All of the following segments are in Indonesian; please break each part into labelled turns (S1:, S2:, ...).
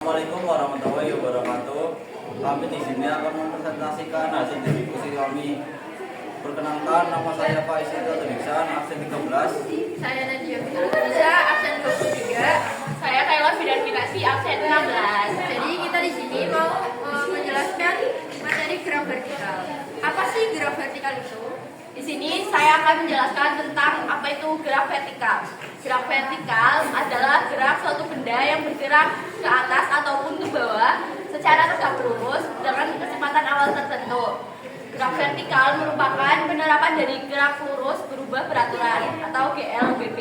S1: Assalamualaikum warahmatullahi wabarakatuh. Kami di sini akan mempresentasikan hasil diskusi kami. Perkenalkan, nama saya Faiz Iksan, absen 13.
S2: Saya Nadia Fitrulisa, absen 23.
S3: Saya Kayla Fidanfikasi, absen 16.
S2: Jadi kita di sini mau menjelaskan materi graf vertikal. Apa sih graf vertikal itu?
S3: Di sini saya akan menjelaskan tentang apa itu graf vertikal. Graf vertikal adalah graf suatu benda yang bergerak ke atas ataupun ke bawah secara tegak lurus dengan kecepatan awal tertentu. Graf vertikal merupakan penerapan dari graf lurus berubah peraturan atau GLBB.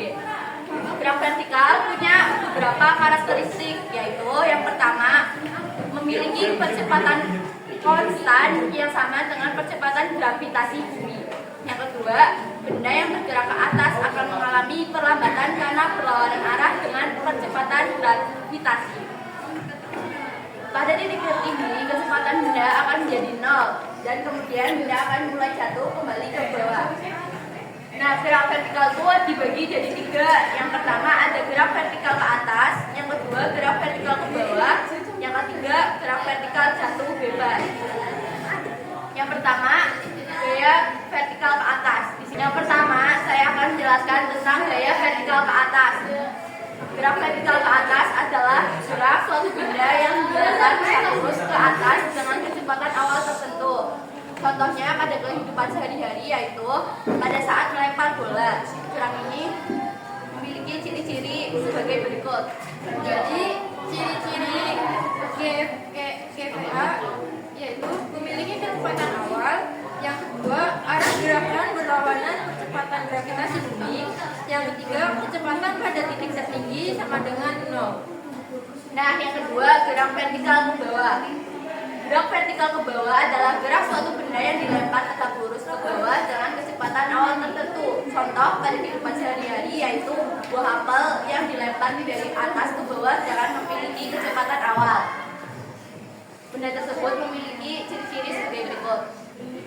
S3: Graf vertikal punya beberapa karakteristik, yaitu yang pertama, memiliki percepatan konstan yang sama dengan percepatan gravitasi bumi. Yang kedua, benda yang bergerak ke atas akan mengalami perlambatan karena berlawanan arah dengan percepatan gravitasi. Pada titik tertinggi, kecepatan benda akan menjadi 0 dan kemudian benda akan mulai jatuh kembali ke bawah. Nah, graf vertikal itu dibagi jadi 3. Yang pertama ada graf vertikal ke atas, yang kedua graf vertikal ke bawah, yang ketiga graf vertikal jatuh bebas. Yang pertama, gaya vertikal ke atas. Yang pertama, saya akan menjelaskan tentang gaya vertikal ke atas. Graf vertikal ke atas adalah graf suatu benda yang berjalan lurus ke atas dengan kecepatan awal tertentu. Contohnya pada kehidupan sehari-hari, yaitu pada saat melempar bola. Graf ini memiliki ciri-ciri sebagai berikut.
S2: Jadi ciri-ciri GVA yaitu memiliki kecepatan awal. Yang kedua, arah gerakan berlawanan percepatan gravitasi bumi. Yang ketiga, kecepatan pada titik tertinggi sama dengan 0.
S3: Nah, yang kedua, graf vertikal ke bawah. Graf vertikal ke bawah adalah graf suatu benda yang dilempar tegak lurus ke bawah dengan kecepatan awal tertentu. Contoh pada kehidupan sehari-hari, yaitu buah apel yang dilempar dari atas ke bawah dengan memiliki kecepatan awal. Benda tersebut memiliki ciri-ciri sebagai berikut.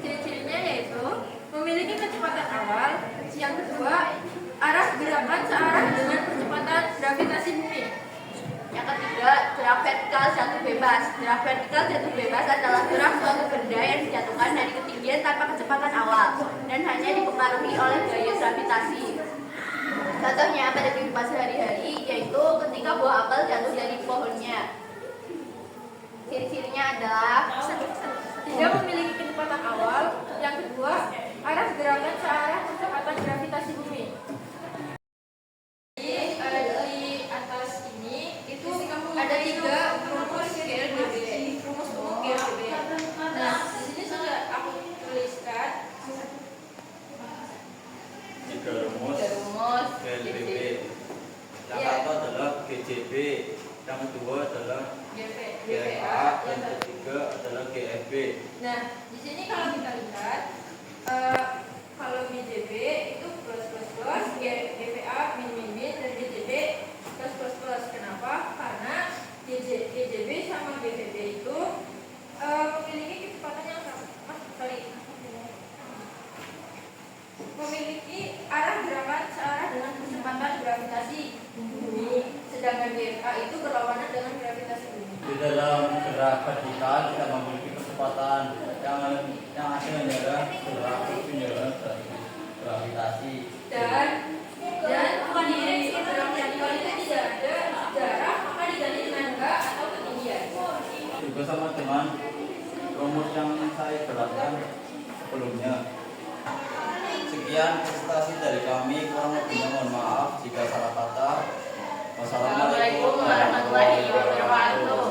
S2: Ciri-cirinya yaitu memiliki kecepatan awal. Yang kedua, arah gerakan searah dengan percepatan gravitasi bumi.
S3: Yang ketiga, graf vertikal jatuh bebas. Graf vertikal jatuh bebas adalah graf suatu benda yang dijatuhkan dari ketinggian tanpa kecepatan awal dan hanya dipengaruhi oleh gaya gravitasi. Contohnya pada kehidupan sehari-hari, yaitu ketika buah apel jatuh dari pohonnya. Ciri-cirinya adalah
S2: Tidak memiliki kecepatan awal. Yang kedua, arah gerakan searah kecepatan gravitasi bumi. Di atas ini itu ada 3 rumus GLBB, rumus umum GLBB. Nah, di sini sudah aku tuliskan
S1: 3 rumus GLBB. Yang satu adalah GJB, yang kedua adalah GFA, dan ketiga adalah GFB.
S2: Nah, di sini kalau kita lihat, kalau GJB itu plus plus plus, GFA min min min, dan GJB plus plus plus. Kenapa? Karena GJB sama GVB itu memiliki kecepatan yang sama. Memiliki arah gerakan searah dengan kecepatan gravitasi bumi, sedangkan GFA itu berlawanan dengan gravitasi bumi.
S1: Di dalam graf vertikal tidak memiliki kecepatan yang hasilnya adalah gerak penyeluruhan gravitasi.
S2: Dan di graf vertikal itu tidak ada jarak, maka diganti dengan enggak atau ketinggian.
S1: Juga sama dengan rumus yang saya jelaskan sebelumnya. Sekian presentasi dari kami, kurang lebihnya mohon maaf jika salah kata. Wassalamualaikum warahmatullahi wabarakatuh.